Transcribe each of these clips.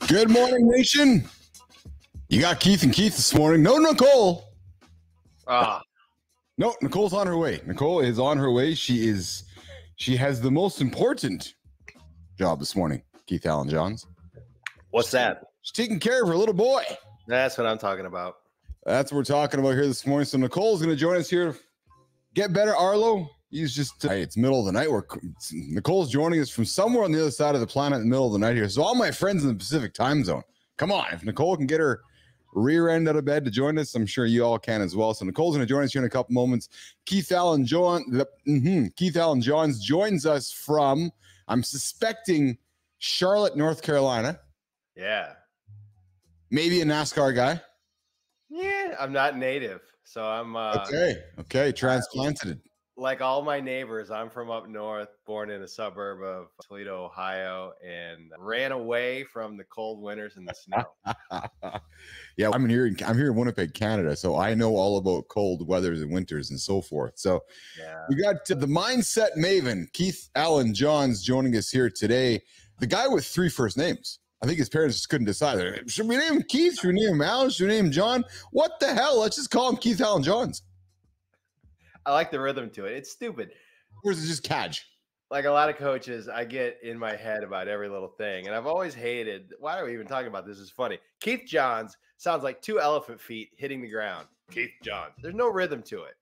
Good morning, nation. You got Keith and Keith this morning. No Nicole. No, Nicole's on her way. Nicole is on her way. She has the most important job this morning, Keith Allen Johns. What's that? She's taking care of her little boy. That's what I'm talking about. That's what we're talking about here this morning. So Nicole's going to join us here. Get better, Arlo. He's just, it's middle of the night. Nicole's joining us from somewhere on the other side of the planet in the middle of the night here. So all my friends in the Pacific time zone, come on. If Nicole can get her rear end out of bed to join us, I'm sure you all can as well. So Nicole's going to join us here in a couple moments. Keith Allen Johns joins us from, I'm suspecting, Charlotte, North Carolina. Yeah. Maybe a NASCAR guy. Yeah, I'm not native. So I'm okay, transplanted. Like all my neighbors, I'm from up north, born in a suburb of Toledo, Ohio, and ran away from the cold winters and the snow. Yeah, I'm here in Winnipeg, Canada, so I know all about cold weathers and winters and so forth. So yeah. We got the mindset maven, Keith Allen Johns, joining us here today. The guy with 3 first names. I think his parents just couldn't decide. Should we name him Keith? Should we name him Allen? Should we name him John? What the hell? Let's just call him Keith Allen Johns. I like the rhythm to it. It's stupid. Or is it just Cadge? Like a lot of coaches, I get in my head about every little thing. And I've always hated, why are we even talking about this? It's funny. Keith Johns sounds like 2 elephant feet hitting the ground. Keith Johns. There's no rhythm to it.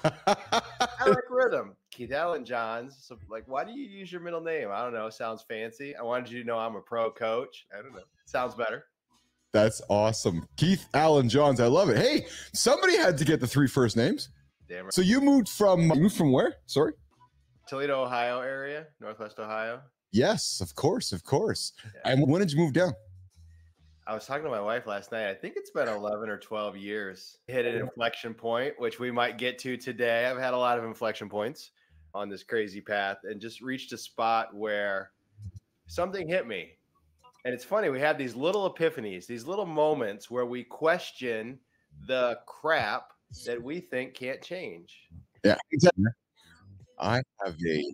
I like rhythm. Keith Allen Johns. So, like, why do you use your middle name? I don't know. Sounds fancy. I wanted you to know I'm a pro coach. I don't know. Sounds better. That's awesome. Keith Allen Johns. I love it. Hey, somebody had to get the 3 first names. Damn right. So you moved from where? Sorry? Toledo, Ohio area, Northwest Ohio. Yes, of course. Yeah. And when did you move down? I was talking to my wife last night. I think it's been 11 or 12 years. Hit an inflection point, which we might get to today. I've had a lot of inflection points on this crazy path and just reached a spot where something hit me. And it's funny, we have these little epiphanies, these little moments where we question the crap that we think can't change. Yeah, exactly. I have a.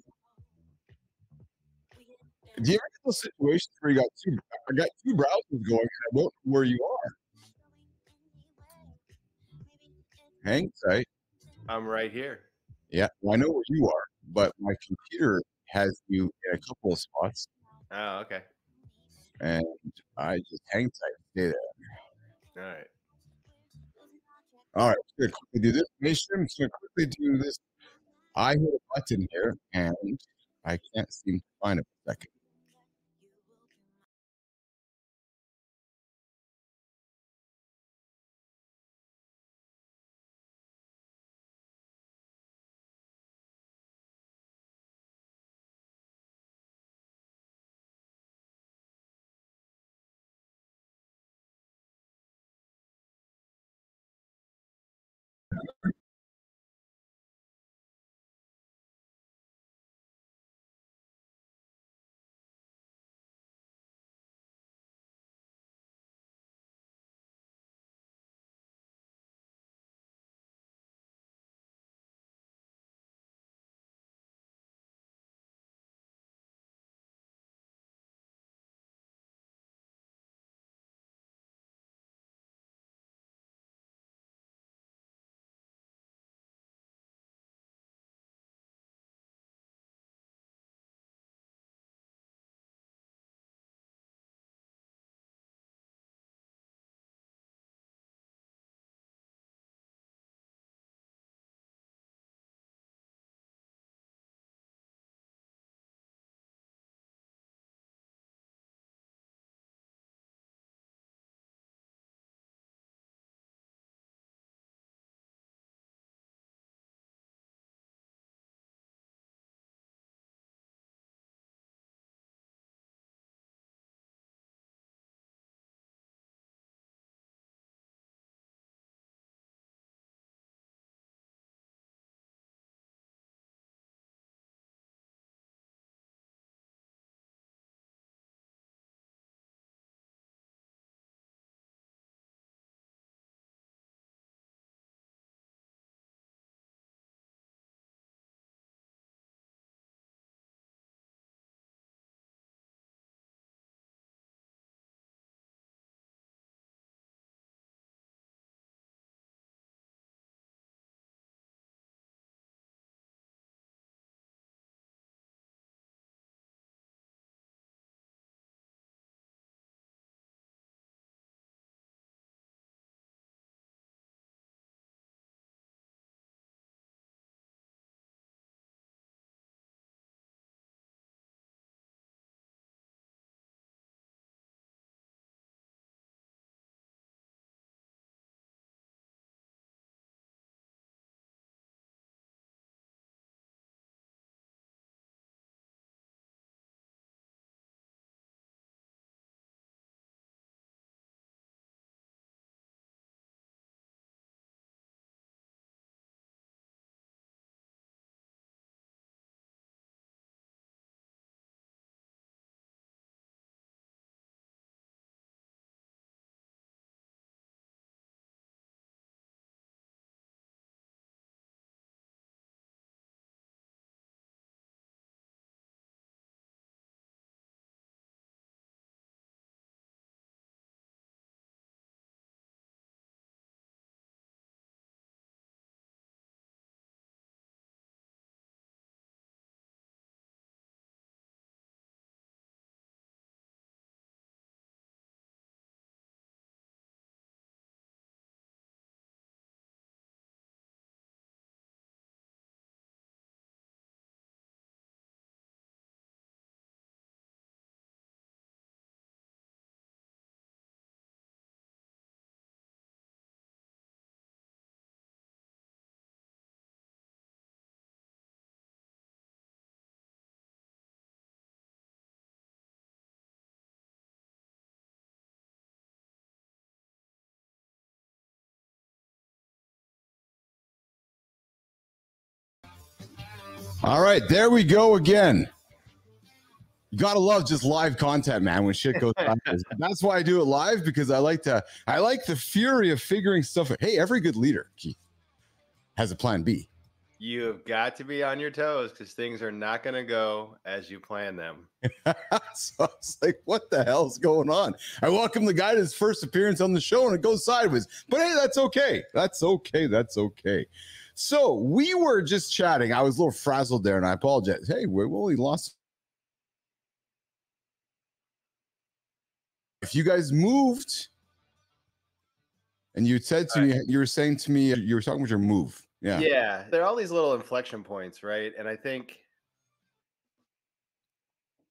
Do you ever get those situations where you got two browsers going and I don't know where you are? Hang tight. I'm right here. Yeah, well, I know where you are, but my computer has you in a couple of spots. Oh, okay. And I just hang tight. Stay there. All right. All right, I'm going to quickly do this. I'm just going to quickly do this. I hit a button here, and I can't seem to find it for a second. All right, there we go again. You gotta love just live content, man, when shit goes sideways. That's why I do it live, because I like the fury of figuring stuff out. Hey, every good leader, Keith, has a plan B. You have got to be on your toes, because things are not going to go as you plan them. So I was like, what the hell's going on? I welcome the guy to his first appearance on the show and it goes sideways. But hey, that's okay. That's okay. That's okay. So we were just chatting. I was a little frazzled there and I apologize. Hey, we only lost. If you guys moved and you said to me, you were saying to me, you were talking about your move. Yeah. Yeah. There are all these little inflection points, right? And I think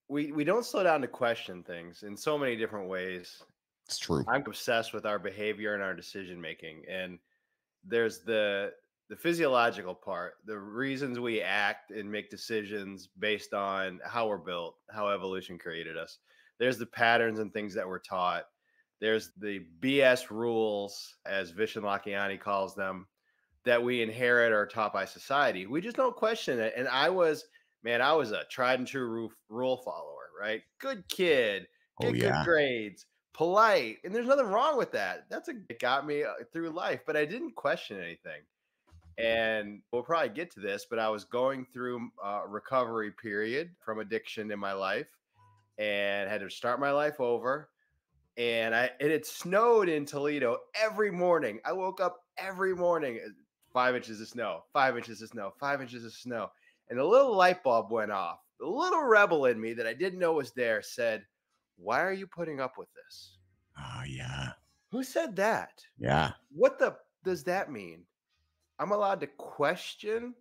we don't slow down to question things in so many different ways. It's true. I'm obsessed with our behavior and our decision making. And there's the physiological part, the reasons we act and make decisions based on how we're built, how evolution created us. There's the patterns and things that we're taught. There's the BS rules, as Vishen Lakhiani calls them, that we inherit or are taught by society. We just don't question it. And I was a tried and true rule follower, right? Good kid, get good grades, polite. And there's nothing wrong with that. It got me through life, but I didn't question anything. And we'll probably get to this, but I was going through a recovery period from addiction in my life and had to start my life over. And it snowed in Toledo every morning. I woke up every morning, 5 inches of snow, 5 inches of snow, 5 inches of snow. And a little light bulb went off. The little rebel in me that I didn't know was there said, "Why are you putting up with this?" Oh, yeah. Who said that? Yeah. What does that mean? I'm allowed to question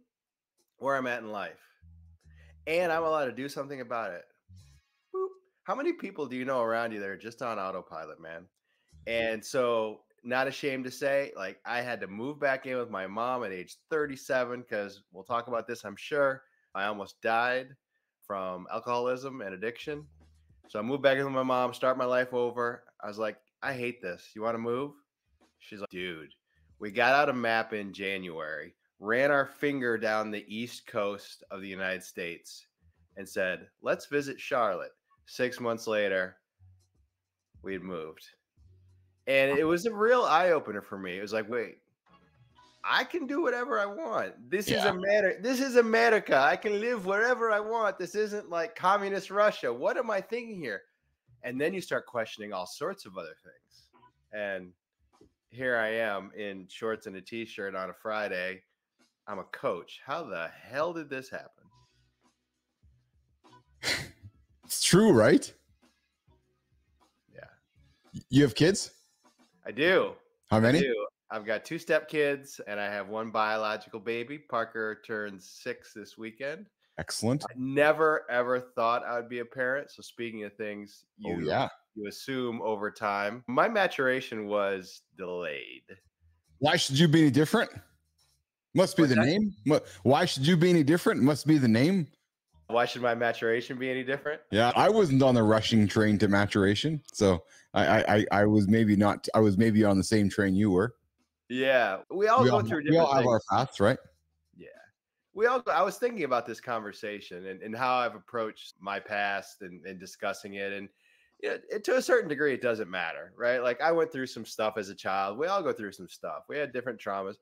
where I'm at in life. And I'm allowed to do something about it. Boop. How many people do you know around you that are just on autopilot, man? And so, not ashamed to say, like, I had to move back in with my mom at age 37, because we'll talk about this, I'm sure. I almost died from alcoholism and addiction. So I moved back in with my mom, start my life over. I was like, I hate this. You want to move? She's like, dude, we got out a map in January, ran our finger down the East Coast of the United States and said, let's visit Charlotte. 6 months later, we had moved. And it was a real eye-opener for me. It was like, wait, I can do whatever I want. This is America. I can live wherever I want. This isn't like communist Russia. What am I thinking here? And then you start questioning all sorts of other things. And here I am in shorts and a t-shirt on a Friday. I'm a coach. How the hell did this happen? It's true, right? Yeah. You have kids? I do. How many? I do. I've got 2 stepkids and I have 1 biological baby. Parker turns 6 this weekend. Excellent. I never, ever thought I would be a parent. So speaking of things you assume over time, my maturation was delayed. Why should you be any different? Must be the name. Why should you be any different? Must be the name. Why should my maturation be any different? Yeah, I wasn't on the rushing train to maturation. So I was maybe not. I was maybe on the same train you were. Yeah, we all go through different things. We all have our paths, right? Yeah. I was thinking about this conversation and how I've approached my past and discussing it. And to a certain degree, it doesn't matter, right? Like, I went through some stuff as a child. We all go through some stuff. We had different traumas.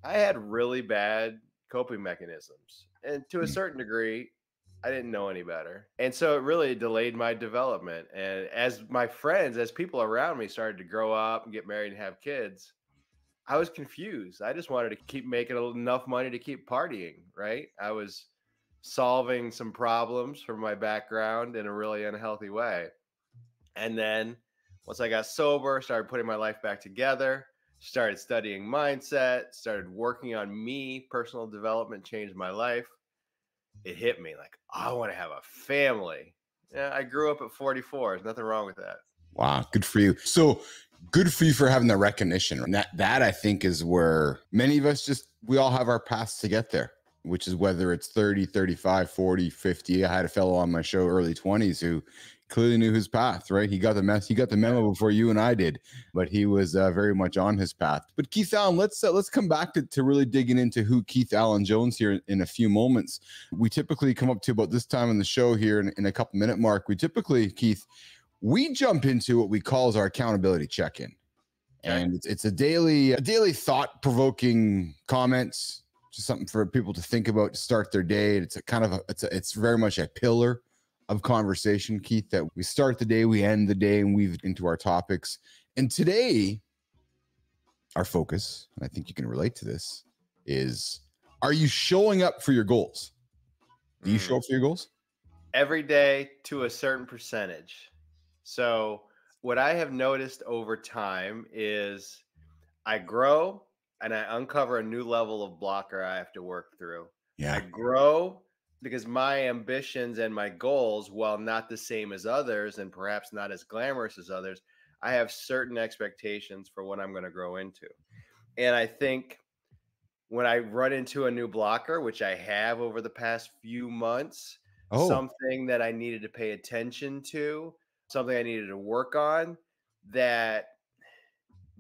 I had really bad coping mechanisms. And to a certain degree, I didn't know any better. And so it really delayed my development. And as my friends, as people around me started to grow up and get married and have kids, I was confused. I just wanted to keep making enough money to keep partying, right? I was solving some problems from my background in a really unhealthy way. And then once I got sober, started putting my life back together, started studying mindset, started working on me, personal development changed my life. It hit me like, I want to have a family. Yeah, I grew up at 44. There's nothing wrong with that. Wow, good for you. So good for you for having the recognition. And that I think is where many of us we all have our paths to get there, which is whether it's 30, 35, 40, 50. I had a fellow on my show, early 20s, who clearly knew his path, right? He got the memo before you and I did, but he was very much on his path. But Keith Allen, let's come back to really digging into who Keith Allen Jones here in a few moments. We typically come up to about this time in the show here in a couple minute mark. We typically, Keith, we jump into what we call as our accountability check-in. And it's a daily thought-provoking comments, just something for people to think about to start their day. It's very much a pillar of conversation, Keith, that we start the day, we end the day, and weave into our topics. And today, our focus, and I think you can relate to this, is, are you showing up for your goals? Do you show up for your goals? Every day to a certain percentage. So what I have noticed over time is I grow and I uncover a new level of blocker I have to work through. Yeah. I grow because my ambitions and my goals, while not the same as others and perhaps not as glamorous as others, I have certain expectations for what I'm going to grow into. And I think when I run into a new blocker, which I have over the past few months, something that I needed to pay attention to, something I needed to work on, that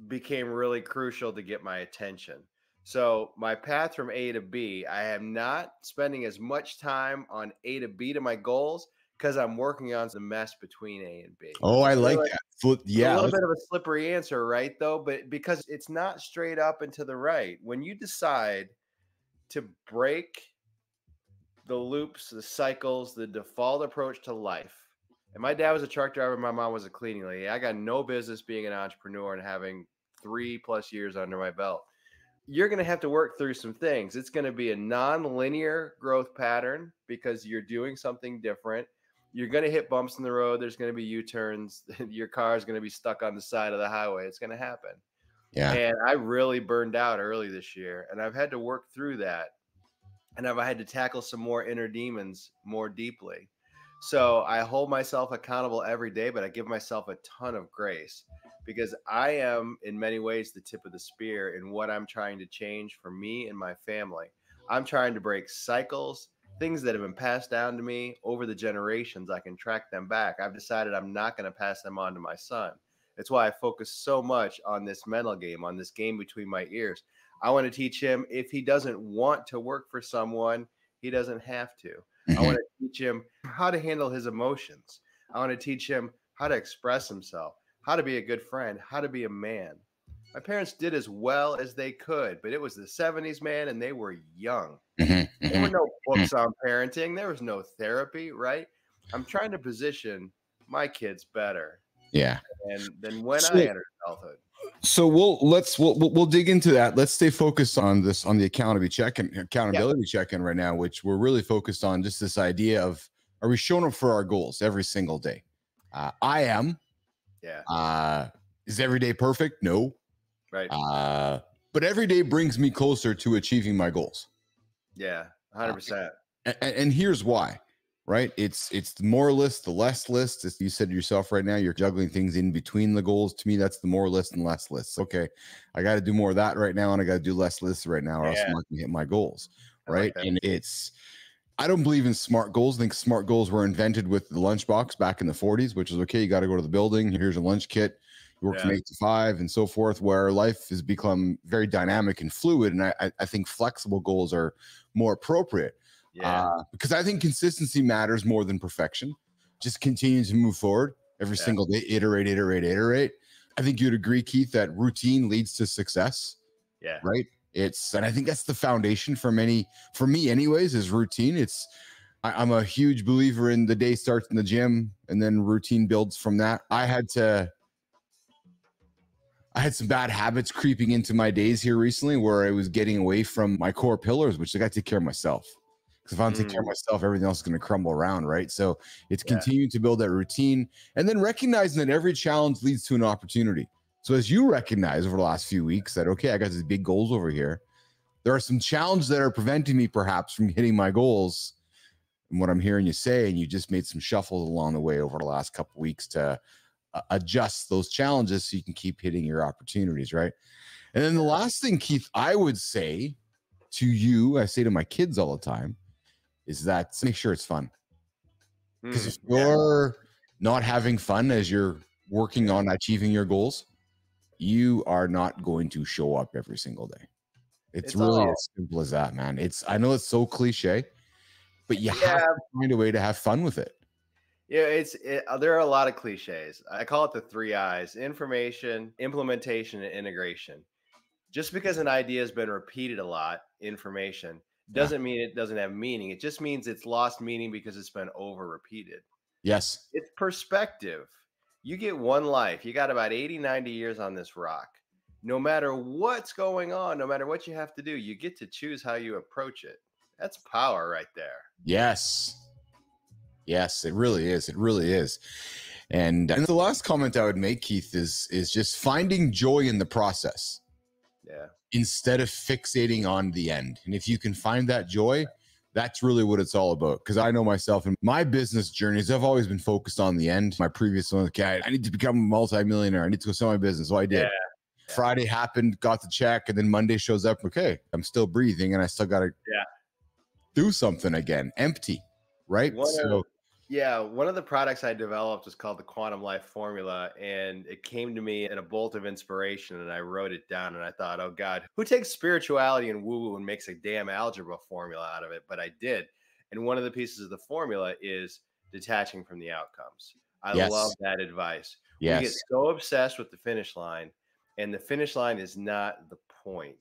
became really crucial to get my attention. So my path from A to B, I am not spending as much time on A to B to my goals because I'm working on the mess between A and B. Oh, I like that. Yeah. A little bit of a slippery answer, right? Though, but because it's not straight up and to the right. When you decide to break the loops, the cycles, the default approach to life. And my dad was a truck driver. My mom was a cleaning lady. I got no business being an entrepreneur and having 3+ years under my belt. You're going to have to work through some things. It's going to be a non-linear growth pattern because you're doing something different. You're going to hit bumps in the road. There's going to be U-turns. Your car is going to be stuck on the side of the highway. It's going to happen. Yeah. And I really burned out early this year, and I've had to work through that. And I've had to tackle some more inner demons more deeply. So I hold myself accountable every day, but I give myself a ton of grace because I am in many ways the tip of the spear in what I'm trying to change for me and my family. I'm trying to break cycles, things that have been passed down to me over the generations. I can track them back. I've decided I'm not going to pass them on to my son. That's why I focus so much on this mental game, on this game between my ears. I want to teach him, if he doesn't want to work for someone, he doesn't have to. I want to teach him how to handle his emotions. I want to teach him how to express himself, how to be a good friend, how to be a man. My parents did as well as they could, but it was the 70s, man, and they were young. There were no books on parenting. There was no therapy, right? I'm trying to position my kids better. Yeah. And then when I entered adulthood. So we'll dig into that. Let's stay focused on this, on the accountability check-in right now, which we're really focused on just this idea of, are we showing up for our goals every single day? I am. Yeah. Is every day perfect? No. Right. But every day brings me closer to achieving my goals. Yeah. 100%. And here's why. Right? It's the more list, the less list. As you said to yourself right now, you're juggling things in between the goals. To me, that's the more list and less lists. Okay, I got to do more of that right now, and I got to do less lists right now, or else I'm not going to hit my goals. Right? Like, and I don't believe in smart goals. I think smart goals were invented with the lunchbox back in the 40s, which is okay. You got to go to the building. Here's a lunch kit. You work from 8 to 5 and so forth, where life has become very dynamic and fluid. And I think flexible goals are more appropriate. Because I think consistency matters more than perfection. Just continue to move forward every single day, iterate. I think you'd agree, Keith, that routine leads to success. Yeah. Right. And I think that's the foundation for me anyways, is routine. I'm a huge believer in the day starts in the gym and then routine builds from that. I had some bad habits creeping into my days here recently where I was getting away from my core pillars, which I got to take care of myself. Because if I don't take care of myself, everything else is going to crumble around, right? So it's continuing to build that routine and then recognizing that every challenge leads to an opportunity. So as you recognize over the last few weeks that, okay, I got these big goals over here. There are some challenges that are preventing me perhaps from hitting my goals. And what I'm hearing you say, and you just made some shuffles along the way over the last couple of weeks to adjust those challenges so you can keep hitting your opportunities, right? And then the last thing, Keith, I would say to you, I say to my kids all the time, is that make sure it's fun. Because if you're not having fun as you're working on achieving your goals, you are not going to show up every single day. It's really as simple as that, man. I know it's so cliche, but you have to find a way to have fun with it. Yeah, there are a lot of cliches. I call it the 3 I's: information, implementation, and integration. Just because an idea has been repeated a lot, information, doesn't mean it doesn't have meaning. It just means it's lost meaning because it's been over repeated. Yes. It's perspective. You get one life. You got about 80, 90 years on this rock. No matter what's going on, no matter what you have to do, you get to choose how you approach it. That's power right there. Yes. Yes, it really is. It really is. And the last comment I would make, Keith, is just finding joy in the process. Yeah. Instead of fixating on the end. And if you can find that joy, that's really what it's all about. Because I know myself in my business journeys, I've always been focused on the end. My previous one, okay, I need to become a multimillionaire. I need to go sell my business. So I did. Yeah. Friday happened, got the check, and then Monday shows up. Okay, I'm still breathing, and I still got to do something again. Empty, right? One of the products I developed is called the Quantum Life Formula, and it came to me in a bolt of inspiration, and I wrote it down, and I thought, oh God, who takes spirituality and woo-woo and makes a damn algebra formula out of it? But I did. And one of the pieces of the formula is detaching from the outcomes. I love that advice. We get so obsessed with the finish line, and the finish line is not the point.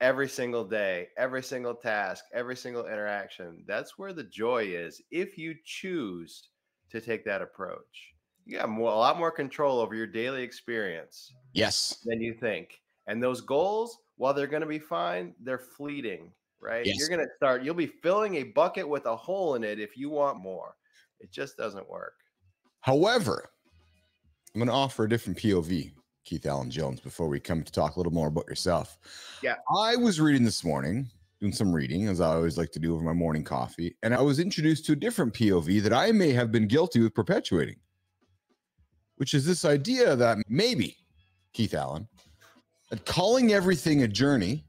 Every single day, every single task, every single interaction. That's where the joy is. If you choose to take that approach, you got a lot more control over your daily experience. Yes. Than you think. And those goals, while they're going to be fine, they're fleeting, right? Yes. You'll be filling a bucket with a hole in it if you want more. It just doesn't work. However, I'm going to offer a different POV. Keith Allen Jones, before we come to talk a little more about yourself. Yeah. I was reading this morning, doing some reading, as I always like to do over my morning coffee, and I was introduced to a different POV that I may have been guilty of perpetuating, which is this idea that maybe, Keith Allen, that calling everything a journey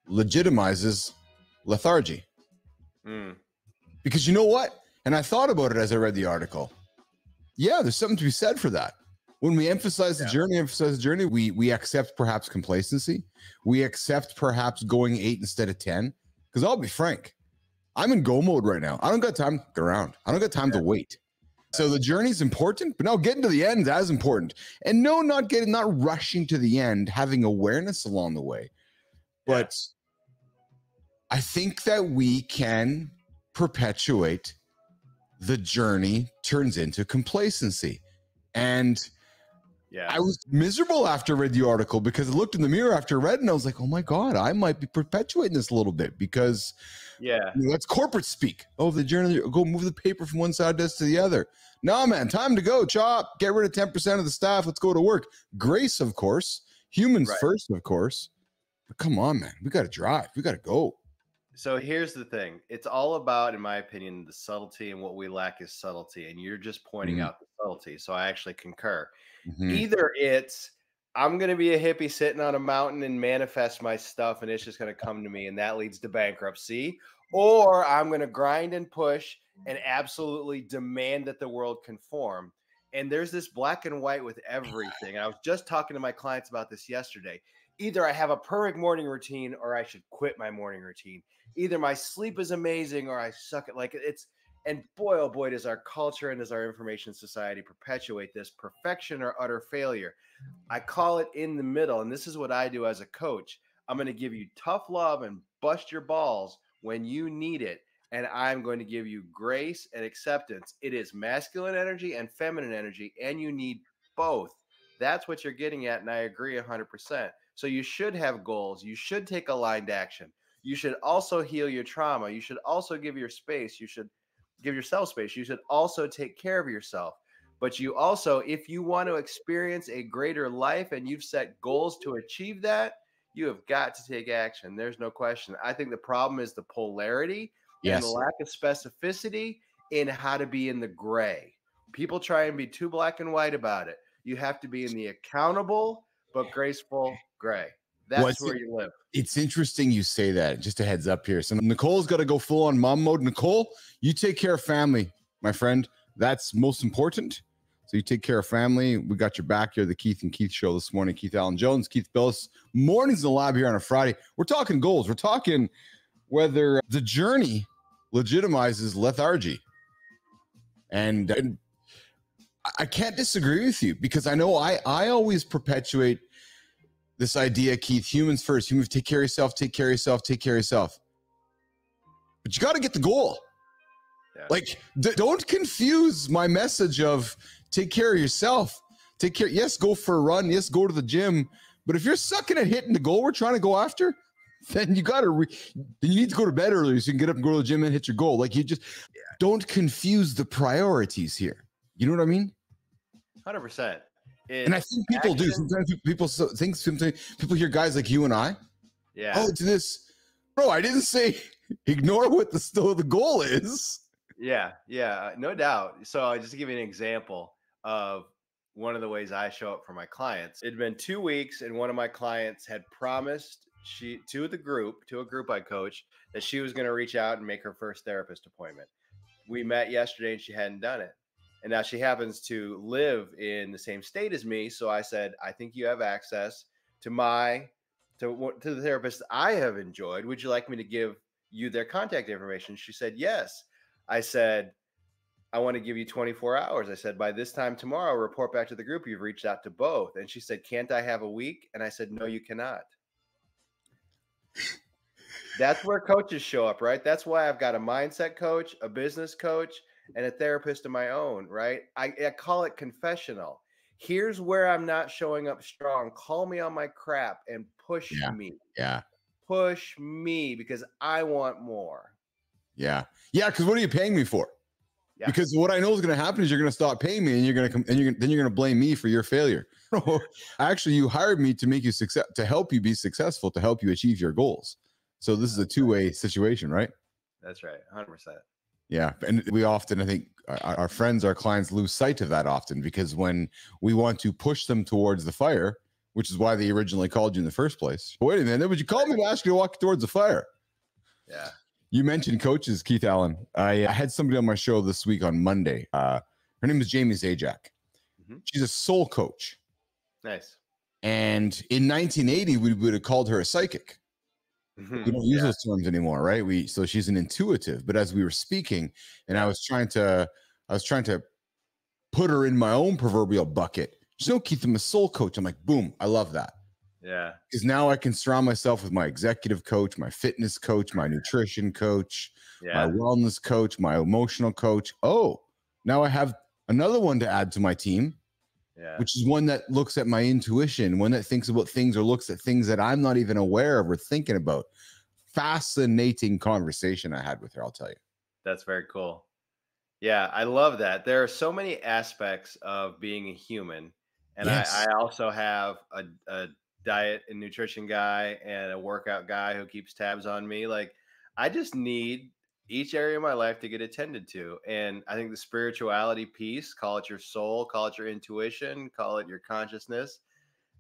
legitimizes lethargy. Because you know what? And I thought about it as I read the article. Yeah, there's something to be said for that. When we emphasize the journey, we accept perhaps complacency. We accept perhaps going 8 instead of 10. Because I'll be frank, I'm in go mode right now. I don't got time to get around. I don't got time to wait. So the journey's important, but no, getting to the end is as important. And no, not rushing to the end, having awareness along the way. But I think that we can perpetuate the journey turns into complacency. And I was miserable after I read the article because I looked in the mirror after I read it and I was like, oh my God, I might be perpetuating this a little bit because that's corporate speak. Oh, the journey, go move the paper from one side desk to the other. No, man, time to go. Chop, get rid of 10% of the staff. Let's go to work. Grace, of course. Humans first, of course. But come on, man. We got to drive. We got to go. So here's the thing. It's all about, in my opinion, the subtlety, and what we lack is subtlety. And you're just pointing out the subtlety. So I actually concur. Either it's, I'm going to be a hippie sitting on a mountain and manifest my stuff, and it's just going to come to me, and that leads to bankruptcy. Or I'm going to grind and push and absolutely demand that the world conform. And there's this black and white with everything. I was just talking to my clients about this yesterday. Either I have a perfect morning routine or I should quit my morning routine. Either my sleep is amazing or I suck at and boy, oh boy, does our culture and does our information society perpetuate this perfection or utter failure. I call it in the middle. And this is what I do as a coach. I'm going to give you tough love and bust your balls when you need it. And I'm going to give you grace and acceptance. It is masculine energy and feminine energy, and you need both. That's what you're getting at. And I agree 100%. So you should have goals. You should take aligned action. You should also heal your trauma. You should also give your space. You should give yourself space. You should also take care of yourself. But you also, if you want to experience a greater life and you've set goals to achieve that, you have got to take action. There's no question. I think the problem is the polarity and the lack of specificity in how to be in the gray. People try and be too black and white about it. You have to be in the accountable but graceful gray. That's where you live. It's interesting you say that. Just a heads up here. So Nicole's got to go full on mom mode. Nicole, you take care of family, my friend. that's most important. So you take care of family. We got your back here, the Keith and Keith show this morning. Keith Allen Jones, Keith Billis. Mornings in the lab here on a Friday. We're talking goals. We're talking whether the journey legitimizes lethargy. And I can't disagree with you, because I know I always perpetuate this idea, Keith, humans first. Humans, take care of yourself, take care of yourself, take care of yourself. But you got to get the goal. Yeah. Like, don't confuse my message of take care of yourself. Take care. Yes, go for a run. Yes, go to the gym. But if you're sucking at hitting the goal we're trying to go after, then you got to, then you need to go to bed earlier so you can get up and go to the gym and hit your goal. Like, you just don't confuse the priorities here. You know what I mean? 100%. And I think people do. Sometimes people hear guys like you and I. Yeah. Oh, it's this. Bro, I didn't say ignore what the goal is. Yeah, no doubt. So just to give you an example of one of the ways I show up for my clients, it'd been 2 weeks, and one of my clients had promised to a group I coach, that she was going to reach out and make her first therapist appointment. We met yesterday and she hadn't done it. And now she happens to live in the same state as me. So I said, I think you have access to the therapist I have enjoyed. Would you like me to give you their contact information? She said, yes. I said, I want to give you 24 hours. I said, by this time tomorrow, report back to the group. You've reached out to both. And she said, can't I have a week? And I said, no, you cannot. That's where coaches show up, right? That's why I've got a mindset coach, a business coach, and a therapist of my own, right? I call it confessional. Here's where I'm not showing up strong. Call me on my crap and push me. Yeah. Push me, because I want more. Yeah. Yeah. Because what are you paying me for? Yeah. Because what I know is going to happen is you're going to stop paying me, and you're going to then you're going to blame me for your failure. Actually, you hired me to make you to help you be successful, to help you achieve your goals. So this is a two-way situation, right? That's right. 100%. Yeah. And we often, I think our friends, our clients lose sight of that often, because when we want to push them towards the fire, which is why they originally called you in the first place. Wait a minute, but you called me to ask you to walk towards the fire. Yeah. You mentioned coaches, Keith Allen. I had somebody on my show this week on Monday. Her name is Jamie Zajac. Mm-hmm. She's a soul coach. Nice. And in 1980, we would have called her a psychic. Mm-hmm. We don't use those terms anymore, right? So she's an intuitive. But as we were speaking, and I was trying to put her in my own proverbial bucket. She's no, Keith, I'm a soul coach. I'm like, boom, I love that. Yeah. Because now I can surround myself with my executive coach, my fitness coach, my nutrition coach, my wellness coach, my emotional coach. Oh, now I have another one to add to my team, which is one that looks at my intuition, one that thinks about things or looks at things that I'm not even aware of or thinking about. Fascinating conversation I had with her, I'll tell you. That's very cool. Yeah, I love that. There are so many aspects of being a human. And I also have a diet and nutrition guy and a workout guy who keeps tabs on me. Like, I just need each area of my life to get attended to. And I think the spirituality piece, call it your soul, call it your intuition, call it your consciousness,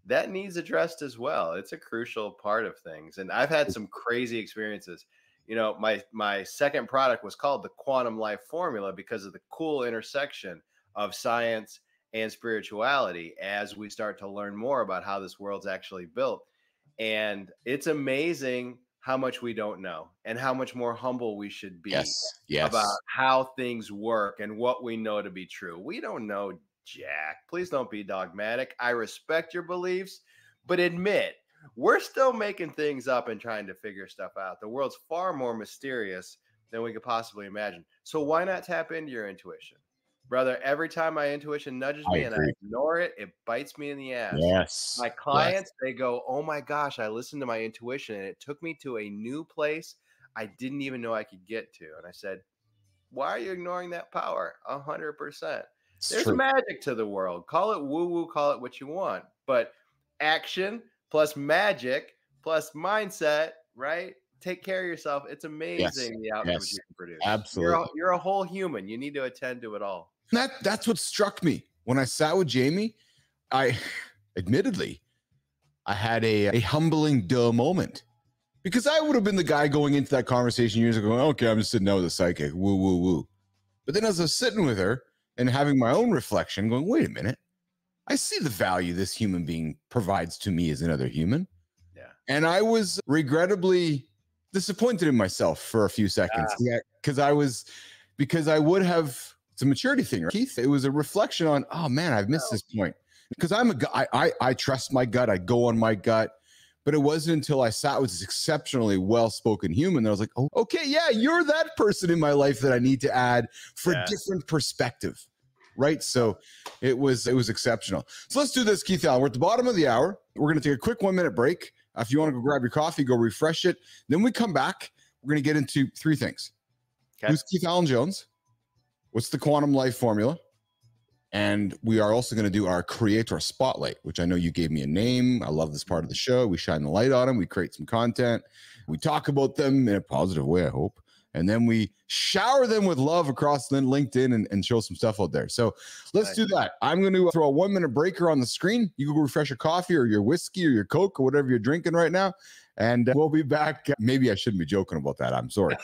that needs addressed as well. It's a crucial part of things. And I've had some crazy experiences. You know, my second product was called the Quantum Life Formula because of the cool intersection of science and spirituality as we start to learn more about how this world's actually built. And it's amazing how much we don't know and how much more humble we should be about how things work and what we know to be true. We don't know jack. Please don't be dogmatic. I respect your beliefs, but admit we're still making things up and trying to figure stuff out. The world's far more mysterious than we could possibly imagine. So why not tap into your intuition? Brother, every time my intuition nudges me and I ignore it, it bites me in the ass. Yes. My clients, they go, oh my gosh, I listened to my intuition and it took me to a new place I didn't even know I could get to. And I said, why are you ignoring that power? 100%. There's magic to the world. Call it woo-woo, call it what you want. But action plus magic plus mindset, right? Take care of yourself. It's amazing the outcomes you can produce. Absolutely. You're a whole human. You need to attend to it all. That's what struck me when I sat with Jamie. I admittedly, I had a humbling duh moment, because I would have been the guy going into that conversation years ago going, okay, I'm just sitting down with a psychic, woo, woo, woo. But then as I was sitting with her, and having my own reflection going, wait a minute, I see the value this human being provides to me as another human. Yeah. And I was regrettably disappointed in myself for a few seconds. Yeah. Because I would have, it's a maturity thing, right, Keith? It was a reflection on, oh man, I've missed this point. Because I'm a guy, I trust my gut, I go on my gut. But it wasn't until I sat with this exceptionally well-spoken human that I was like, oh, okay, yeah, you're that person in my life that I need to add for a different perspective. Right. So it was exceptional. So let's do this, Keith Allen. We're at the bottom of the hour. We're going to take a quick 1-minute break. If you want to go grab your coffee, go refresh it. Then we come back. We're going to get into 3 things. Okay. Who's Keith Allen Jones? What's the quantum life formula? And we are also going to do our creator spotlight, which I know you gave me a name. I love this part of the show. We shine the light on them. We create some content. We talk about them in a positive way, I hope. And then we shower them with love across LinkedIn and show some stuff out there. So let's do that. I'm going to throw a 1-minute breaker on the screen. You can go refresh your coffee or your whiskey or your Coke or whatever you're drinking right now. And we'll be back. Maybe I shouldn't be joking about that. I'm sorry.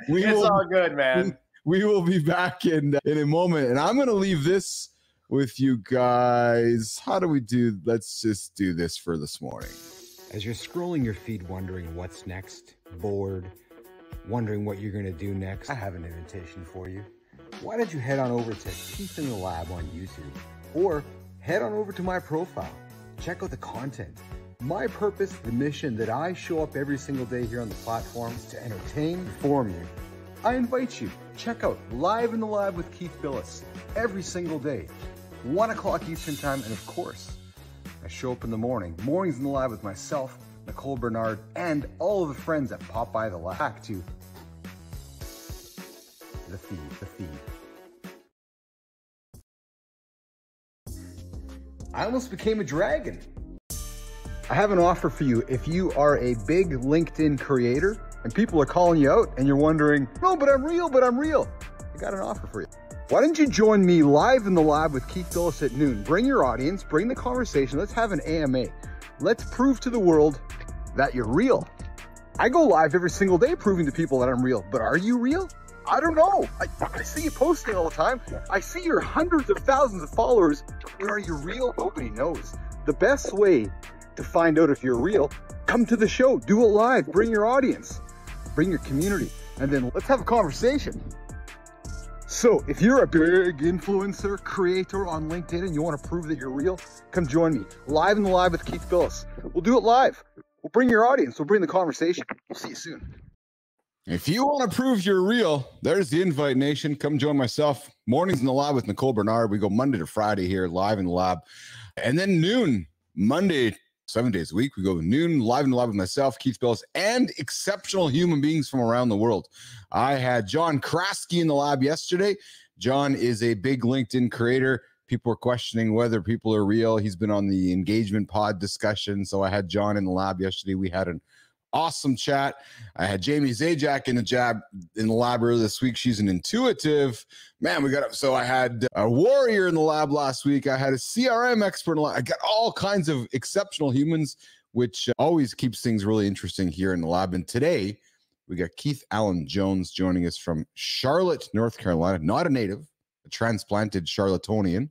It's all good, man. We will be back in a moment. And I'm going to leave this with you guys. How do we do? Let's just do this for this morning. As you're scrolling your feed wondering what's next, bored, wondering what you're going to do next, I have an invitation for you. Why don't you head on over to Keith in the Lab on YouTube, or head on over to my profile. Check out the content. My purpose, the mission that I show up every single day here on the platform is to entertain, inform you. I invite you, check out Live in the Lab with Keith Billis every single day, 1 o'clock Eastern time, and of course, I show up in the morning, Mornings in the Lab with myself, Nicole Bernard, and all of the friends that pop by the lab. Back to the feed. I almost became a dragon. I have an offer for you. If you are a big LinkedIn creator and people are calling you out and you're wondering, no, but I'm real. I got an offer for you. Why don't you join me live in the lab with Keith Billis at noon? Bring your audience, bring the conversation. Let's have an AMA. Let's prove to the world that you're real. I go live every single day proving to people that I'm real, but are you real? I don't know. I see you posting all the time. I see your hundreds of thousands of followers, but are you real? Nobody knows. The best way to find out if you're real, come to the show, do it live, bring your audience, bring your community, and then let's have a conversation. So if you're a big influencer, creator on LinkedIn and you want to prove that you're real, come join me. Live in the Lab with Keith Billis. We'll do it live. We'll bring your audience. We'll bring the conversation. We'll see you soon. If you want to prove you're real, there's the invite, nation. Come join myself. Mornings in the Lab with Nicole Bernard. We go Monday to Friday here, live in the lab. And then noon, Monday, 7 days a week. We go noon, live in the lab with myself, Keith Billis, and exceptional human beings from around the world. I had John Kraske in the lab yesterday. John is a big LinkedIn creator. People were questioning whether people are real. He's been on the engagement pod discussion. So I had John in the lab yesterday. We had an awesome chat. I had Jamie Zajac in the lab earlier this week. She's an intuitive. Man, I had a warrior in the lab last week. I had a CRM expert in the lab. I got all kinds of exceptional humans, which always keeps things really interesting here in the lab. And today we got Keith Allen Jones joining us from Charlotte, North Carolina. Not a native, a transplanted Charlottonian.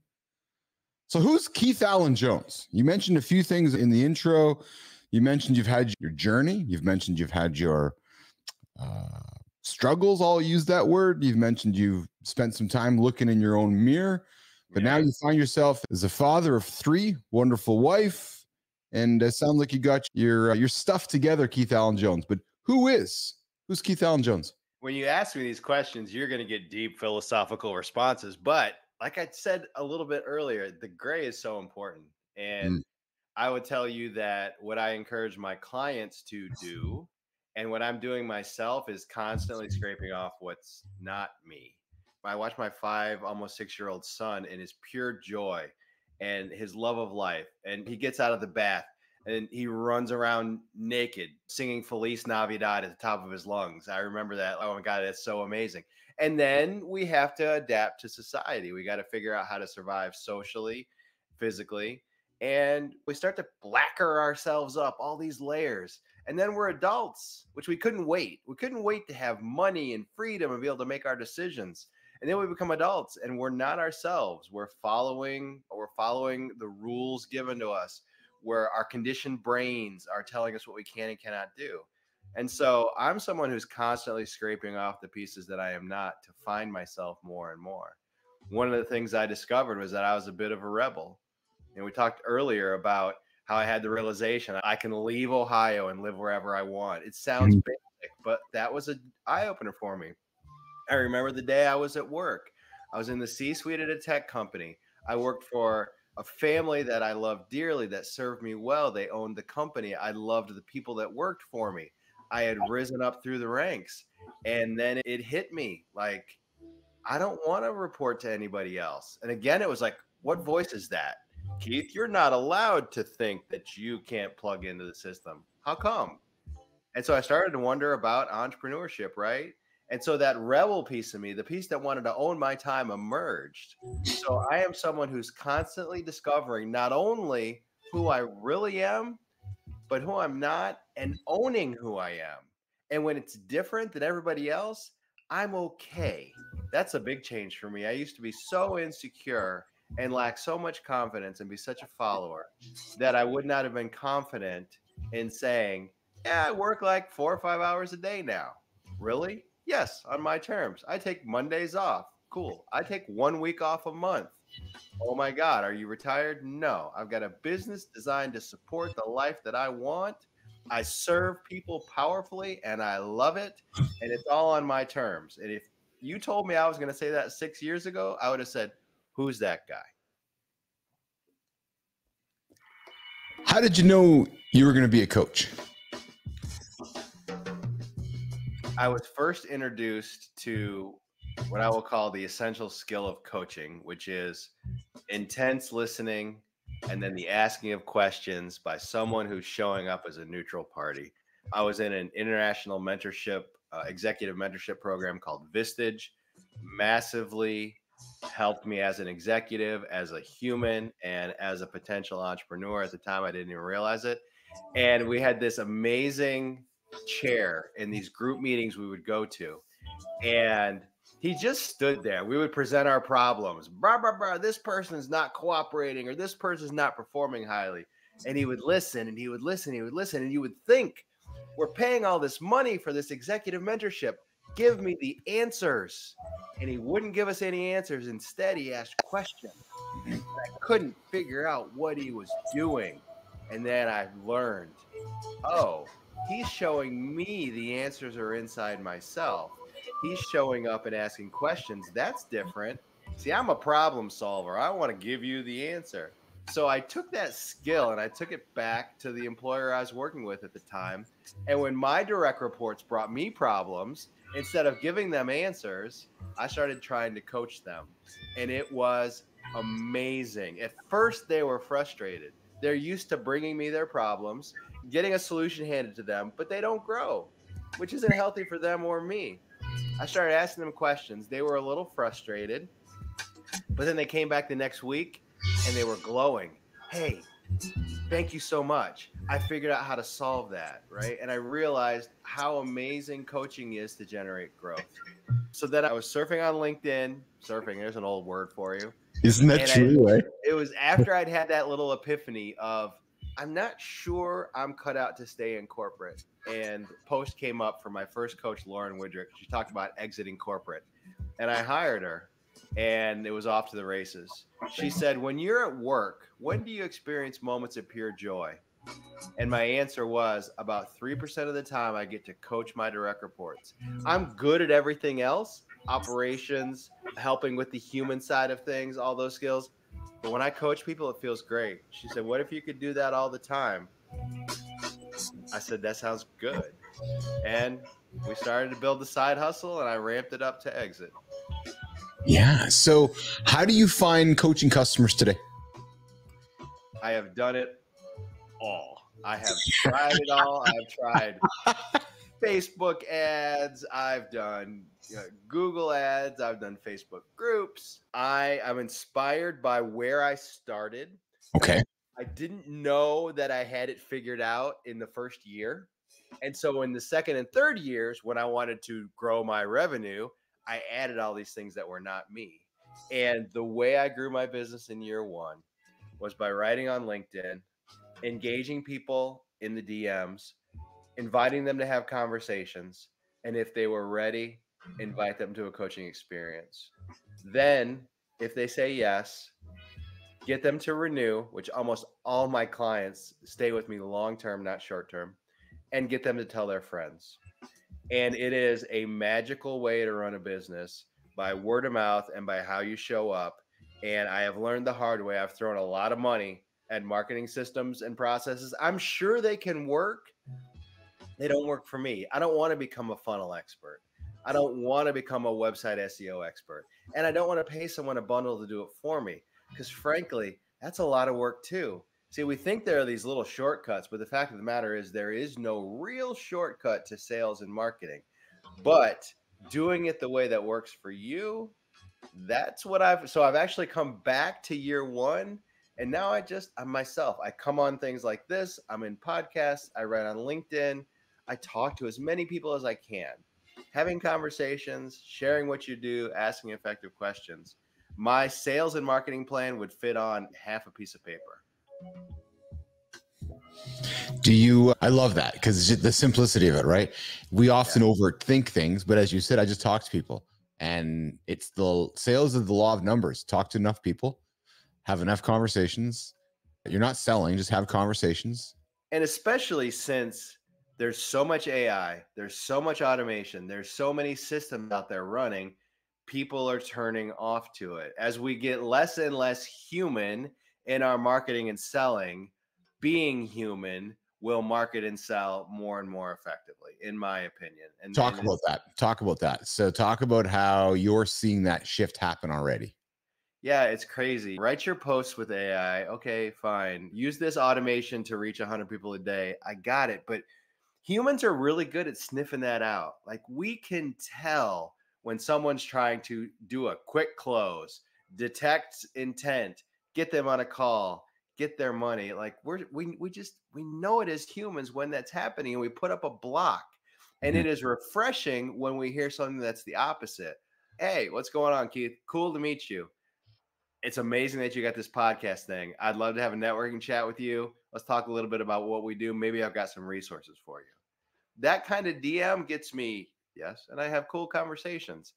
So who's Keith Allen Jones? You mentioned a few things in the intro. You mentioned you've had your journey. You've mentioned you've had your struggles. I'll use that word. You've mentioned you've spent some time looking in your own mirror, but now you find yourself as a father of 3, wonderful wife, and it sounds like you got your stuff together, Keith Allen Jones. But who's Keith Allen Jones? When you ask me these questions, you're going to get deep philosophical responses. But like I said a little bit earlier, the gray is so important. And I would tell you that what I encourage my clients to do and what I'm doing myself is constantly scraping off what's not me. I watch my 5, almost 6-year-old son and his pure joy and his love of life. And he gets out of the bath and he runs around naked, singing Feliz Navidad at the top of his lungs. I remember that. Oh my God, that's so amazing. And then we have to adapt to society. We got to figure out how to survive socially, physically. And we start to blacker ourselves up, all these layers. And then we're adults, which we couldn't wait. We couldn't wait to have money and freedom and be able to make our decisions. And then we become adults and we're not ourselves. We're following the rules given to us, where our conditioned brains are telling us what we can and cannot do. And so I'm someone who's constantly scraping off the pieces that I am not to find myself more and more. One of the things I discovered was that I was a bit of a rebel. And we talked earlier about how I had the realization I can leave Ohio and live wherever I want. It sounds basic, but that was an eye-opener for me. I remember the day I was at work. I was in the C-suite at a tech company. I worked for a family that I loved dearly, that served me well. They owned the company. I loved the people that worked for me. I had risen up through the ranks. And then it hit me like, I don't want to report to anybody else. And again, it was like, what voice is that? Keith, you're not allowed to think that you can't plug into the system. How come? And so I started to wonder about entrepreneurship, right? And so that rebel piece of me, the piece that wanted to own my time, emerged. So I am someone who's constantly discovering not only who I really am, but who I'm not, and owning who I am. And when it's different than everybody else, I'm okay. That's a big change for me. I used to be so insecure and lack so much confidence and be such a follower that I would not have been confident in saying, yeah, I work like 4 or 5 hours a day now. Really? Yes, on my terms. I take Mondays off. Cool. I take 1 week off a month. Oh my God, are you retired? No, I've got a business designed to support the life that I want. I serve people powerfully and I love it. And it's all on my terms. And if you told me I was going to say that 6 years ago, I would have said, who's that guy? How did you know you were going to be a coach? I was first introduced to what I will call the essential skill of coaching, which is intense listening and then the asking of questions by someone who's showing up as a neutral party. I was in an international mentorship, executive mentorship program called Vistage. Massively helped me as an executive, as a human, and as a potential entrepreneur. At the time, I didn't even realize it. And we had this amazing chair in these group meetings we would go to. And he just stood there. We would present our problems. Blah, blah, blah. This person is not cooperating, or this person is not performing highly. And he would listen and he would listen, he would listen. And you would think, we're paying all this money for this executive mentorship. Give me the answers. And he wouldn't give us any answers. Instead, he asked questions. And I couldn't figure out what he was doing. And then I learned, oh, he's showing me the answers are inside myself. He's showing up and asking questions. That's different. See, I'm a problem solver. I want to give you the answer. So I took that skill and I took it back to the employer I was working with at the time. And when my direct reports brought me problems, instead of giving them answers, I started trying to coach them. And it was amazing. At first, they were frustrated. They're used to bringing me their problems, getting a solution handed to them, but they don't grow, which isn't healthy for them or me. I started asking them questions. They were a little frustrated, but then they came back the next week and they were glowing. Hey, thank you so much. I figured out how to solve that, right? And I realized how amazing coaching is to generate growth. So then I was surfing on LinkedIn. Surfing, there's an old word for you. Isn't that true, right? It was after I'd had that little epiphany of, I'm not sure I'm cut out to stay in corporate. And post came up for my first coach, Lauren Woodrick. She talked about exiting corporate. And I hired her. And it was off to the races. She said, when you're at work, when do you experience moments of pure joy? And my answer was, about 3% of the time I get to coach my direct reports. I'm good at everything else, operations, helping with the human side of things, all those skills. But when I coach people, it feels great. She said, what if you could do that all the time? I said, that sounds good. And we started to build the side hustle, and I ramped it up to exit. Yeah. So how do you find coaching customers today? I have done it all. I have tried it all. I've tried Facebook ads. I've done Google ads. I've done Facebook groups. I am inspired by where I started. Okay. I didn't know that I had it figured out in the first year. And so in the second and third years, when I wanted to grow my revenue, I added all these things that were not me. And the way I grew my business in year one was by writing on LinkedIn, engaging people in the DMs, inviting them to have conversations, and if they were ready, invite them to a coaching experience. Then, if they say yes, get them to renew, which almost all my clients stay with me long term, not short term, and get them to tell their friends. And it is a magical way to run a business by word of mouth and by how you show up. And I have learned the hard way. I've thrown a lot of money at marketing systems and processes. I'm sure they can work. They don't work for me. I don't want to become a funnel expert. I don't want to become a website SEO expert. And I don't want to pay someone a bundle to do it for me, because frankly, that's a lot of work too. See, we think there are these little shortcuts, but the fact of the matter is there is no real shortcut to sales and marketing. But doing it the way that works for you, that's what I've actually come back to year one. And now I'm myself. I come on things like this. I'm in podcasts. I write on LinkedIn. I talk to as many people as I can, having conversations, sharing what you do, asking effective questions. My sales and marketing plan would fit on half a piece of paper. I love that, because the simplicity of it, right? We often overthink things, but as you said, I just talk to people, and it's the sales of the law of numbers. Talk to enough people, have enough conversations. You're not selling, just have conversations. And especially since there's so much AI, there's so much automation, there's so many systems out there running, people are turning off to it. As we get less and less human in our marketing and selling, being human will market and sell more and more effectively, in my opinion. And Talk about that. So talk about how you're seeing that shift happen already. Yeah, it's crazy. Write your posts with AI. Okay, fine. Use this automation to reach 100 people a day. I got it. But humans are really good at sniffing that out. Like, we can tell when someone's trying to do a quick close, detect intent, get them on a call, get their money. Like, we know it as humans when that's happening, and we put up a block. And it is refreshing when we hear something that's the opposite. Hey, what's going on, Keith? Cool to meet you. It's amazing that you got this podcast thing. I'd love to have a networking chat with you. Let's talk a little bit about what we do. Maybe I've got some resources for you. That kind of DM gets me, yes, and I have cool conversations.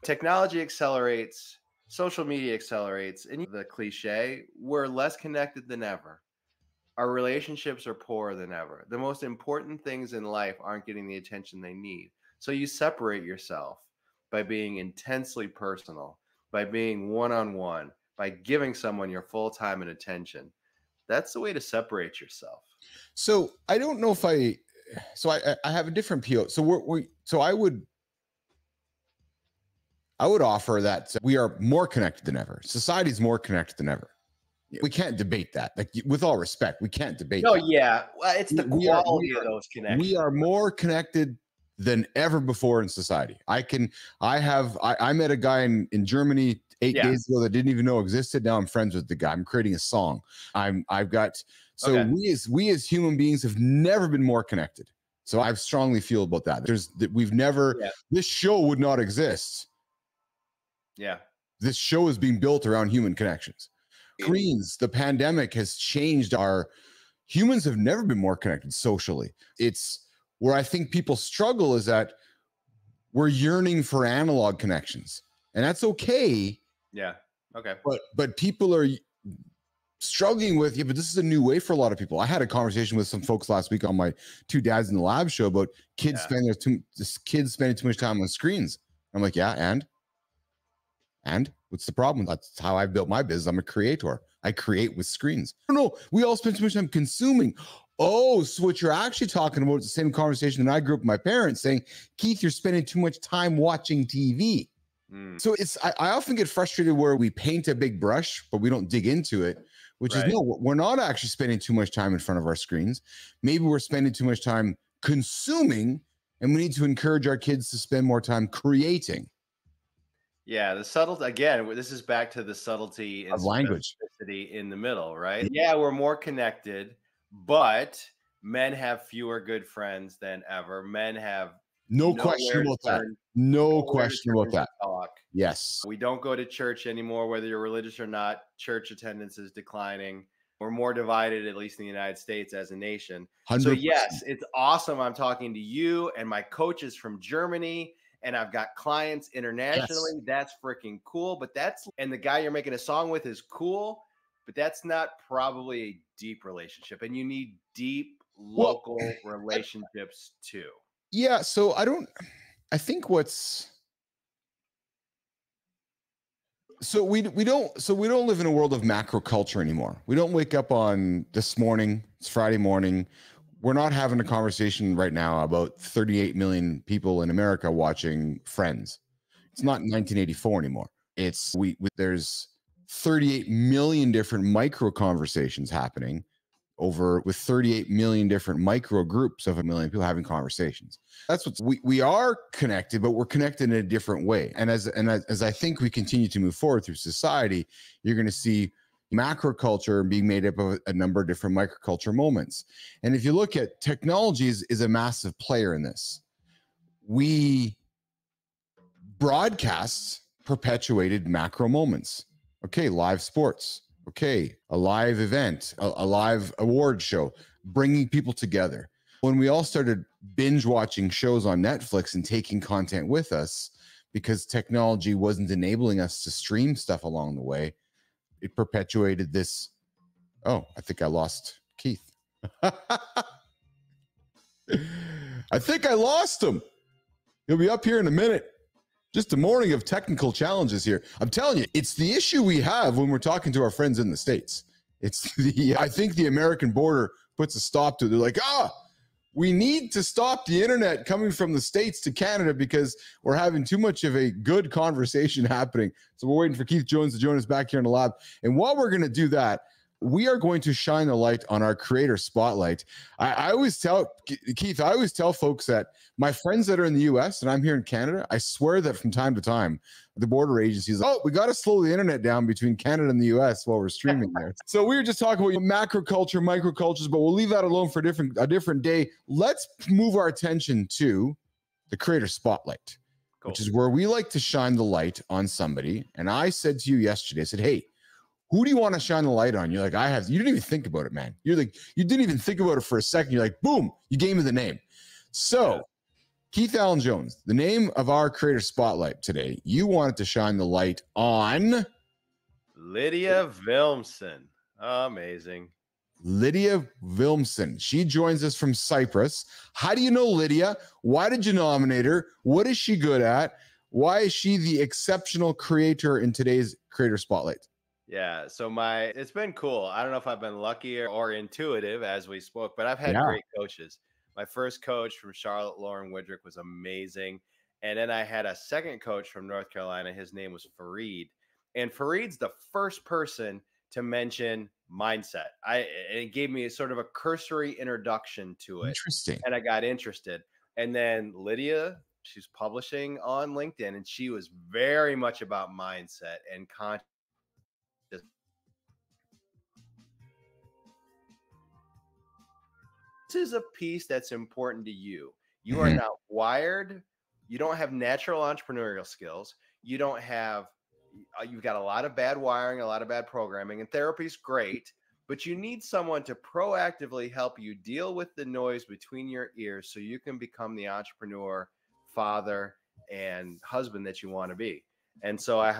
Technology accelerates, social media accelerates, and the cliche, we're less connected than ever. Our relationships are poorer than ever. The most important things in life aren't getting the attention they need. So you separate yourself by being intensely personal, by being one-on-one, by giving someone your full time and attention. That's the way to separate yourself. So I don't know if I have a different PO. So I would offer that we are more connected than ever. Society is more connected than ever. We can't debate that. Like, with all respect, we can't debate that. Yeah. Well, it's the quality of those connections. We are more connected than ever before in society. I met a guy in Germany 8 days ago that didn't even know existed. Now I'm friends with the guy. I'm creating a song. We as human beings have never been more connected. So I strongly feel about that. This show would not exist. Yeah. This show is being built around human connections. Screens, the pandemic has changed humans have never been more connected socially. It's where I think people struggle is that we're yearning for analog connections, and that's okay. Yeah. Okay. But people are struggling with, but this is a new way for a lot of people. I had a conversation with some folks last week on my Two Dads in the Lab show about kids spending too much time on screens. I'm like, yeah, and what's the problem? That's how I built my business. I'm a creator. I create with screens. No, we all spend too much time consuming. Oh, so what you're actually talking about is the same conversation that I grew up with my parents saying, Keith, you're spending too much time watching TV. So I often get frustrated where we paint a big brush, but we don't dig into it, which is, no, we're not actually spending too much time in front of our screens. Maybe we're spending too much time consuming, and we need to encourage our kids to spend more time creating. Yeah, the subtlety, again, this is back to the subtlety and of language in the middle, right? Yeah, we're more connected, but men have fewer good friends than ever. Men have No question about that. No question about that. Talk. Yes. We don't go to church anymore, whether you're religious or not. Church attendance is declining. We're more divided, at least in the United States as a nation. 100%. So yes, it's awesome. I'm talking to you and my coaches from Germany, and I've got clients internationally. Yes. That's freaking cool. But and the guy you're making a song with is cool, but that's not probably a deep relationship. And you need deep local relationships too. Yeah. So I think so we don't live in a world of macro culture anymore. We don't wake up on this morning, it's Friday morning. We're not having a conversation right now about 38 million people in America watching Friends. It's not 1984 anymore. There's 38 million different micro conversations happening with 38 million different micro groups of 1 million people having conversations. That's we are connected, but we're connected in a different way. And as I think we continue to move forward through society, you're going to see macro culture being made up of a number of different microculture moments. And if you look at technology is a massive player in this. Broadcasts perpetuated macro moments. Okay, live sports. Okay, a live event, a live award show, bringing people together. When we all started binge watching shows on Netflix and taking content with us because technology wasn't enabling us to stream stuff along the way, it perpetuated this. Oh, I think I lost Keith. I think I lost him. He'll be up here in a minute. Just a morning of technical challenges here. I'm telling you, it's the issue we have when we're talking to our friends in the States. I think the American border puts a stop to it. They're like, we need to stop the internet coming from the States to Canada because we're having too much of a good conversation happening. So we're waiting for Keith Jones to join us back here in the lab. And while we're going to do that, we are going to shine a light on our creator spotlight. I always tell folks that my friends that are in the US and I'm here in Canada, I swear that from time to time, the border agencies, we got to slow the internet down between Canada and the US while we're streaming there. So we were just talking about macro culture, microcultures, but we'll leave that alone for a different day. Let's move our attention to the creator spotlight, which is where we like to shine the light on somebody. And I said to you yesterday, I said, hey, who do you want to shine the light on? You're like, you didn't even think about it, man. You're like, you didn't even think about it for a second. You're like, boom, you gave me the name. So Keith Allen Jones, the name of our creator spotlight today, you wanted to shine the light on Lydia Vilmson. Amazing. Lydia Vilmson. She joins us from Cyprus. How do you know Lydia? Why did you nominate her? What is she good at? Why is she the exceptional creator in today's creator spotlight? Yeah, so it's been cool. I don't know if I've been lucky or intuitive as we spoke, but I've had great coaches. My first coach from Charlotte, Lauren Woodrick, was amazing. And then I had a second coach from North Carolina. His name was Fareed. And Fareed's the first person to mention mindset. It gave me a sort of a cursory introduction to it. Interesting. And I got interested. And then Lydia, she's publishing on LinkedIn, and she was very much about mindset and consciousness. This is a piece that's important to you. You are not wired. You don't have natural entrepreneurial skills. You've got a lot of bad wiring, a lot of bad programming, and therapy's great, but you need someone to proactively help you deal with the noise between your ears so you can become the entrepreneur, father, and husband that you want to be. And so I've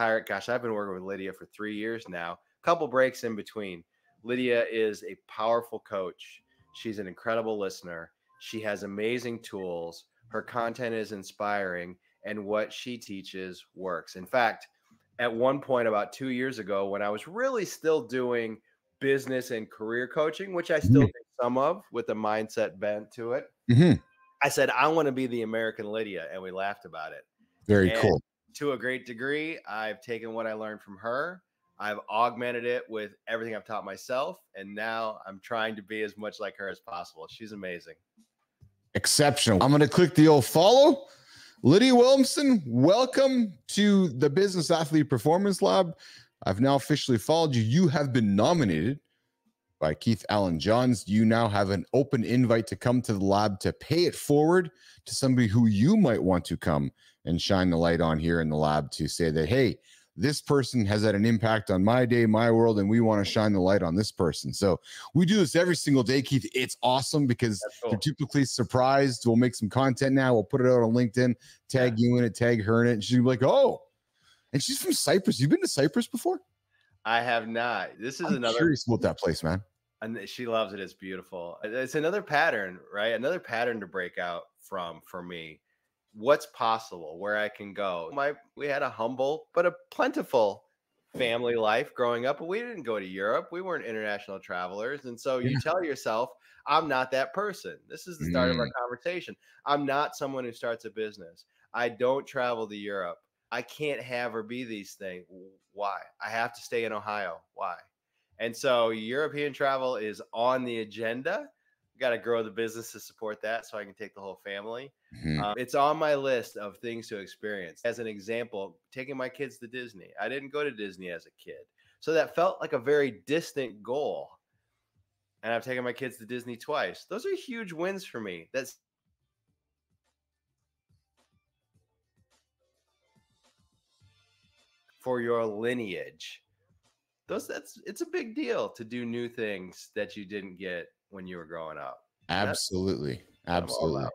been working with Lydia for 3 years now, a couple breaks in between. Lydia is a powerful coach. She's an incredible listener. She has amazing tools. Her content is inspiring, and what she teaches works. In fact, at one point about 2 years ago, when I was really still doing business and career coaching, which I still do some of with a mindset bent to it, I said, I want to be the American Lydia, and we laughed about it. Very cool. To a great degree, I've taken what I learned from her. I've augmented it with everything I've taught myself, and now I'm trying to be as much like her as possible. She's amazing. Exceptional. I'm going to click the old follow. Lydia Vilmson, welcome to the Business Athlete Performance Lab. I've now officially followed you. You have been nominated by Keith Allen Johns. You now have an open invite to come to the lab to pay it forward to somebody who you might want to come and shine the light on here in the lab to say that, hey, this person has had an impact on my day, my world, and we want to shine the light on this person. So we do this every single day, Keith. It's awesome because they're typically surprised. We'll make some content now. We'll put it out on LinkedIn, tag you in it, tag her in it. And she'll be like, oh, and she's from Cyprus. You've been to Cyprus before? I have not. I'm curious about that place, man. And she loves it. It's beautiful. It's another pattern, right? Another pattern to break out from for me. What's possible, where I can go. We had a humble but a plentiful family life growing up, but we didn't go to Europe. We weren't international travelers. And so you tell yourself, I'm not that person. This is the start of our conversation. I'm not someone who starts a business. I don't travel to Europe. I can't have or be these things. Why? I have to stay in Ohio. Why? And so European travel is on the agenda. Got to grow the business to support that so I can take the whole family. It's on my list of things to experience. As an example, taking my kids to Disney. I didn't go to Disney as a kid. So that felt like a very distant goal. And I've taken my kids to Disney twice. Those are huge wins for me. That's for your lineage. It's a big deal to do new things that you didn't get when you were growing up. Absolutely. Absolutely.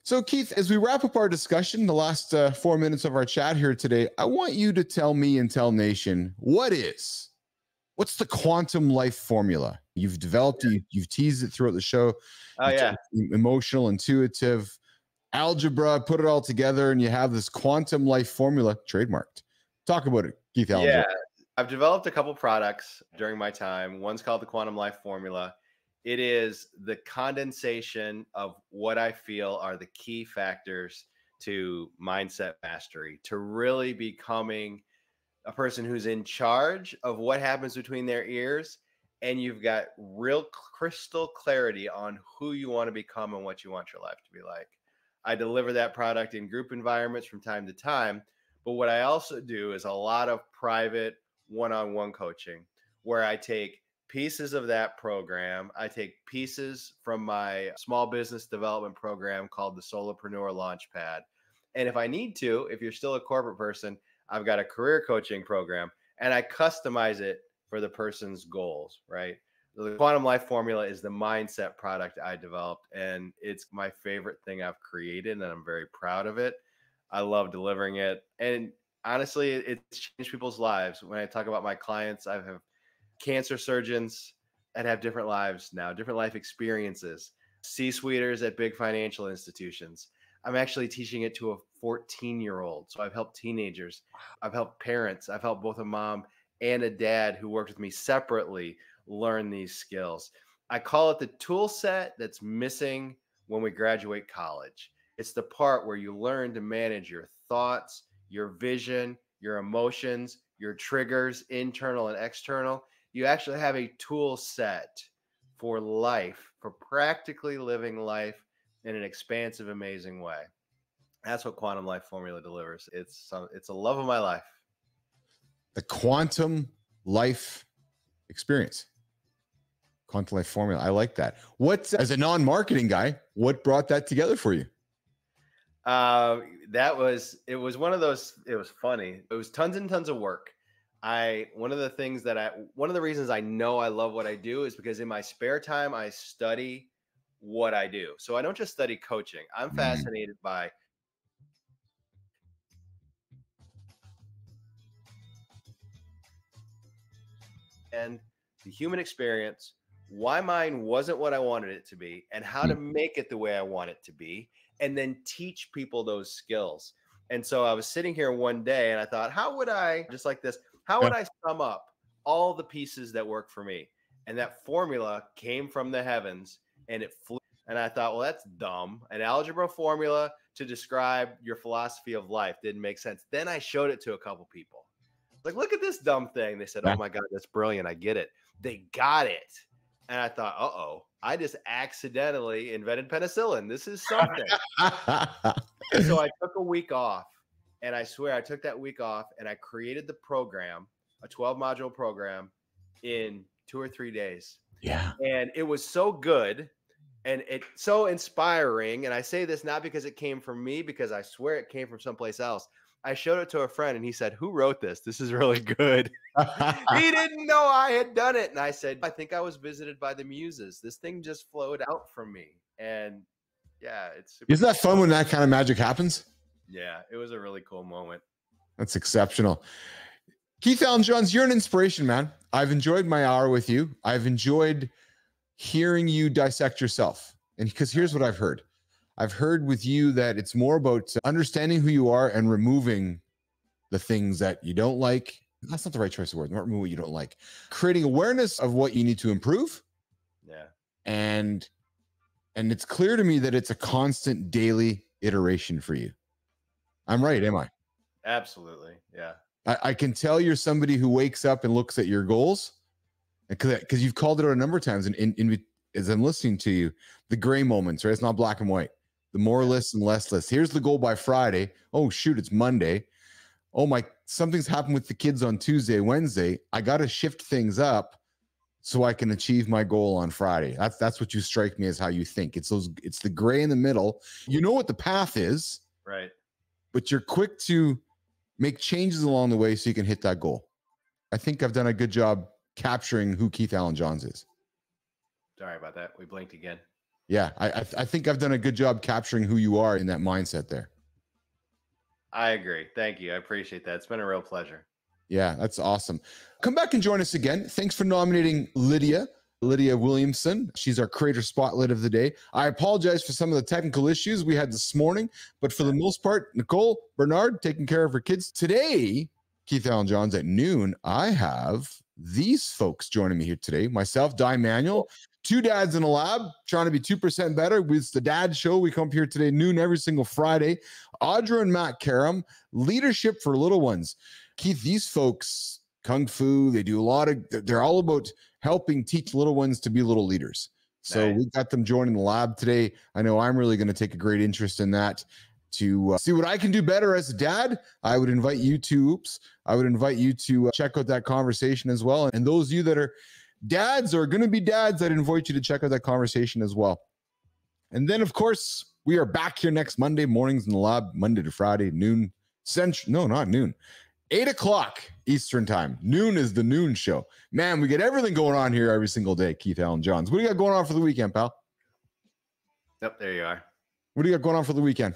So Keith, as we wrap up our discussion, the last 4 minutes of our chat here today, I want you to tell me and tell Nation, what's the quantum life formula? You've developed it, you've teased it throughout the show. Oh yeah. Emotional, intuitive, algebra, put it all together and you have this quantum life formula trademarked. Talk about it, Keith Allen. Yeah. I've developed a couple products during my time. One's called the Quantum Life Formula. It is the condensation of what I feel are the key factors to mindset mastery, to really becoming a person who's in charge of what happens between their ears. And you've got real crystal clarity on who you want to become and what you want your life to be like. I deliver that product in group environments from time to time. But what I also do is a lot of private one-on-one coaching where I take pieces of that program. I take pieces from my small business development program called the Solopreneur Launchpad. And if I need to, if you're still a corporate person, I've got a career coaching program and I customize it for the person's goals, right? The Quantum Life Formula is the mindset product I developed, and it's my favorite thing I've created, and I'm very proud of it. I love delivering it. And honestly, it's changed people's lives. When I talk about my clients, I have cancer surgeons that have different lives now, different life experiences, C-suiters at big financial institutions. I'm actually teaching it to a 14-year-old. So I've helped teenagers. I've helped parents. I've helped both a mom and a dad who worked with me separately learn these skills. I call it the tool set that's missing when we graduate college. It's the part where you learn to manage your thoughts, your vision, your emotions, your triggers, internal and external. You actually have a tool set for life, for practically living life in an expansive, amazing way. That's what Quantum Life Formula delivers. It's a love of my life. The Quantum Life experience. Quantum Life Formula. I like that. As a non-marketing guy, what brought that together for you? It was one of those, it was funny. It was tons and tons of work. One of the reasons I know I love what I do is because in my spare time, I study what I do. So I don't just study coaching. I'm fascinated by and the human experience, why mine wasn't what I wanted it to be, and how to make it the way I want it to be, and then teach people those skills. And so I was sitting here one day and I thought, how would I sum up all the pieces that work for me? And that formula came from the heavens and it flew. And I thought, well, that's dumb. An algebra formula to describe your philosophy of life didn't make sense. Then I showed it to a couple people. Like, look at this dumb thing. They said, oh my God, that's brilliant. I get it. They got it. And I thought, uh-oh, I just accidentally invented penicillin. This is something. So I took a week off, and I swear I took that week off and I created the program, a 12-module program, in 2 or 3 days. Yeah. And it was so good and it's so inspiring. And I say this not because it came from me, because I swear it came from someplace else. I showed it to a friend and he said, "Who wrote this? This is really good." He didn't know I had done it. And I said, "I think I was visited by the muses. This thing just flowed out from me." And yeah, it's super Isn't that cool. fun when that kind of magic happens? Yeah, it was a really cool moment. That's exceptional. Keith Alan Johns, you're an inspiration, man. I've enjoyed my hour with you. I've enjoyed hearing you dissect yourself. And because here's what I've heard. I've heard with you that it's more about understanding who you are and removing the things that you don't like. That's not the right choice of word. Not remove what you don't like. Creating awareness of what you need to improve. Yeah. And it's clear to me that it's a constant daily iteration for you. I'm right, am I? Absolutely. Yeah. I can tell you're somebody who wakes up and looks at your goals, because you've called it out a number of times. And as I'm listening to you, the gray moments, right? It's not black and white. The more lists and less lists. Here's the goal by Friday. Oh, shoot, it's Monday. Oh, something's happened with the kids on Tuesday, Wednesday. I got to shift things up so I can achieve my goal on Friday. That's what you strike me as how you think. It's the gray in the middle. You know what the path is, right? But you're quick to make changes along the way so you can hit that goal. I think I've done a good job capturing who Keith Alan Johns is. Sorry about that. We blinked again. Yeah, I think I've done a good job capturing who you are in that mindset there. I agree. Thank you. I appreciate that. It's been a real pleasure. Yeah, that's awesome. Come back and join us again. Thanks for nominating Lydia Vilmson. She's our creator spotlight of the day. I apologize for some of the technical issues we had this morning, but for the most part, Nicole, Bernard, taking care of her kids. Today, Keith Alan Johns at noon, I have these folks joining me here today. Myself, Di Manuel, two dads in a lab, trying to be 2% better. With the Dad Show, we come up here today noon every single Friday. Audra and Matt Karam, leadership for little ones. Keith, these folks, Kung Fu, they're all about helping teach little ones to be little leaders. So we got them joining the lab today. I know I'm really going to take a great interest in that to see what I can do better as a dad. I would invite you to check out that conversation as well. And those of you that are dads or going to be dads, I'd invite you to check out that conversation as well. And then, of course, we are back here next Monday mornings in the lab, Monday to Friday, noon central. No, not noon. 8 o'clock Eastern time. Noon is the noon show. Man, we get everything going on here every single day, Keith Alan Johns. What do you got going on for the weekend, pal? Yep, there you are. What do you got going on for the weekend?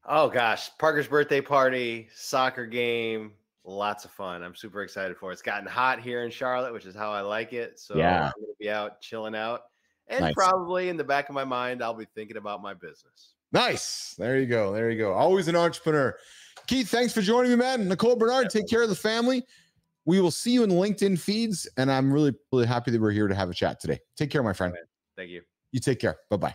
Oh, gosh. Parker's birthday party, soccer game, lots of fun. I'm super excited for it. It's gotten hot here in Charlotte, which is how I like it. So yeah. I'm going to be out chilling out. And probably in the back of my mind, I'll be thinking about my business. Nice. There you go. There you go. Always an entrepreneur. Keith, thanks for joining me, man. Nicole, Bernard, take care of the family. We will see you in LinkedIn feeds, and I'm really, really happy that we're here to have a chat today. Take care, my friend. Thank you. You take care. Bye-bye.